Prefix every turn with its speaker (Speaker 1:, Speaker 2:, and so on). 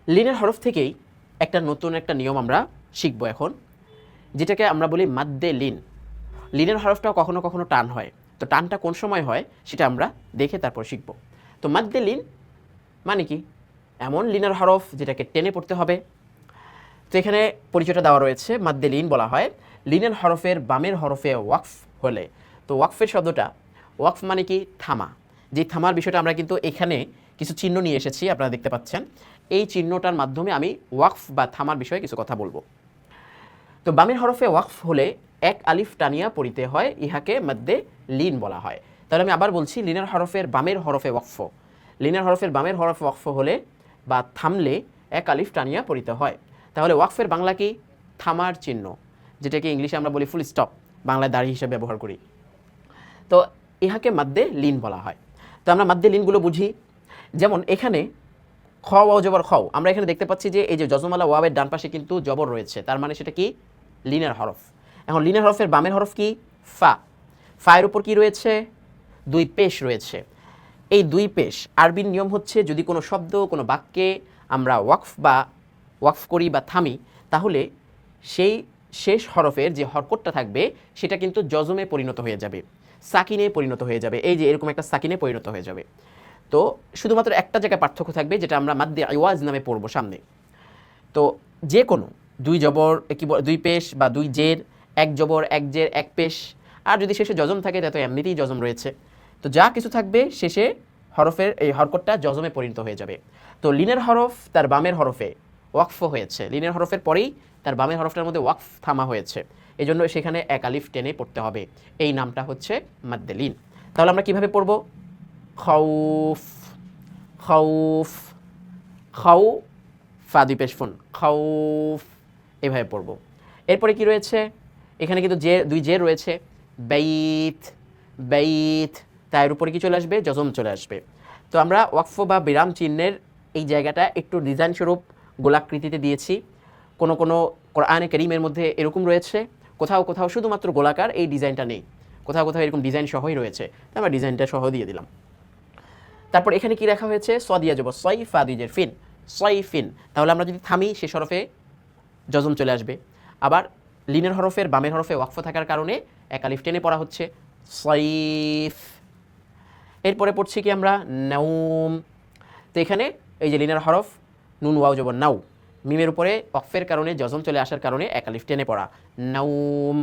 Speaker 1: লিনের হরফ থেকেই নতুন একটা নিয়ম আমরা শিখবো এখন, যেটাকে আমরা বলি মাদ্দে লিন। লিনের হরফটাও কখনো কখনো টান হয়, তো টানটা কোন সময় হয় সেটা আমরা দেখে তারপর শিখব। তো মাদ্দে লিন মানে কি? এমন লিনের হরফ যেটাকে টেনে পড়তে হবে। তো এখানে পরিচয়টা দেওয়া রয়েছে, মাদ্দে লিন বলা হয় লিনের হরফের বামের হরফে ওয়াকফ হলে। তো ওয়াকফের শব্দটা, ওয়াকফ মানে কি? থামা। যে থামার বিষয়টা আমরা কিন্তু এখানে কিছু চিহ্ন নিয়ে এসেছি, আপনারা দেখতে পাচ্ছেন। এই চিহ্নটার মাধ্যমে আমি ওয়াকফ বা থামার বিষয়ে কিছু কথা বলবো। তো বামের হরফে ওয়াকফ হলে এক আলিফ টানিয়া পড়িতে হয়, ইহাকে মাদ্দে লিন বলা হয়। তাহলে আমি আবার বলছি, লিনের হরফের বামের হরফে ওয়াকফ, লিনের হরফের বামের হরফে ওয়াকফ হলে বা থামলে এক আলিফ টানিয়া পড়িতে হয়। তাহলে ওয়াকফের বাংলা কি? থামার চিহ্ন, যেটাকে ইংলিশে আমরা বলি ফুল স্টপ, বাংলায় দাড়ি হিসেবে ব্যবহার করি। তো ইহাকে মাদ্দে লিন বলা হয়। তো আমরা মাদ্দে লিনগুলো বুঝি। যেমন এখানে খ ওয়াও জবর খাও, আমরা এখানে দেখতে পাচ্ছি যে এই যে যজমালা ওয়াবের ডান পাশে কিন্তু জবর রয়েছে, তার মানে সেটা কি? লিনের হরফ। এখন লিনের হরফের বামের হরফ কি? ফা। ফায়ের উপর কি রয়েছে? দুই পেশ রয়েছে। এই দুই পেশ, আরবির নিয়ম হচ্ছে যদি কোনো শব্দ, কোনো বাক্যে আমরা ওয়াকফ করি বা থামি, তাহলে সেই শেষ হরফের যে হরকতটা থাকবে সেটা কিন্তু জজমে পরিণত হয়ে যাবে, সাকিনে পরিণত হয়ে যাবে। এই যে এরকম একটা সাকিনে পরিণত হয়ে যাবে। তো শুধুমাত্র একটা জায়গায় পার্থক্য থাকবে, যেটা আমরা মাদ্দে আইওয়াজ নামে পড়বো সামনে। তো যে কোনো দুই জবর কি দুই পেশ বা দুই জের, এক জবর এক জের এক পেশ, আর যদি শেষে যজম থাকে তা তো এমনিতেই যজম রয়েছে। তো যা কিছু থাকবে শেষে হরফের এই হরকতটা যজমে পরিণত হয়ে যাবে। তো লিনের হরফ তার বামের হরফে ওয়াকফ হয়েছে, লিনের হরফের পরেই তার বামের হরফটার মধ্যে ওয়াকফ থামা হয়েছে, এই জন্য সেখানে এক আলিফ টেনে পড়তে হবে। এই নামটা হচ্ছে মাদ্দে লিন। তাহলে আমরা কিভাবে পড়ব? খাউফ, খাউফ, খাউ ফা দুই পেশ ফুন, খাউফ, এভাবে পড়ব। এরপরে কি রয়েছে? এখানে কিন্তু যে দুই জে রয়েছে, বাইত, বাইত, তার উপরে কি চলে আসবে? যজম চলে আসবে। তো আমরা ওয়াকফ বা বিরাম চিহ্নের এই জায়গাটা একটু ডিজাইন স্বরূপ গোলাকৃতিতে দিয়েছি। কোনো কোনো কোরআনে কারীমের মধ্যে এরকম রয়েছে, কোথাও কোথাও শুধুমাত্র গোলাকার, এই ডিজাইনটা নেই, কোথাও কোথাও এরকম ডিজাইন সহই রয়েছে, আমরা ডিজাইনটা সহ দিয়ে দিলাম। তারপর এখানে কি লেখা হয়েছে? সদিয়া যাব সই ফা দুই জের ফিন, সয়ফিন। তাহলে আমরা যদি থামি শেষ হরফে যজম চলে আসবে। আবার লিনের হরফের বামের হরফে ওয়াকফ থাকার কারণে এক আলিফ টেনে পড়া হচ্ছে, সয়ফ। এরপরে পড়ছি কি আমরা? নাউম। তো এখানে এই যে লিনের হরফ নুন ওয়াও জবর নাও, মিমের উপরে ওয়াকফের কারণে যজম চলে আসার কারণে এক আলিফ টেনে পড়া, নাউম।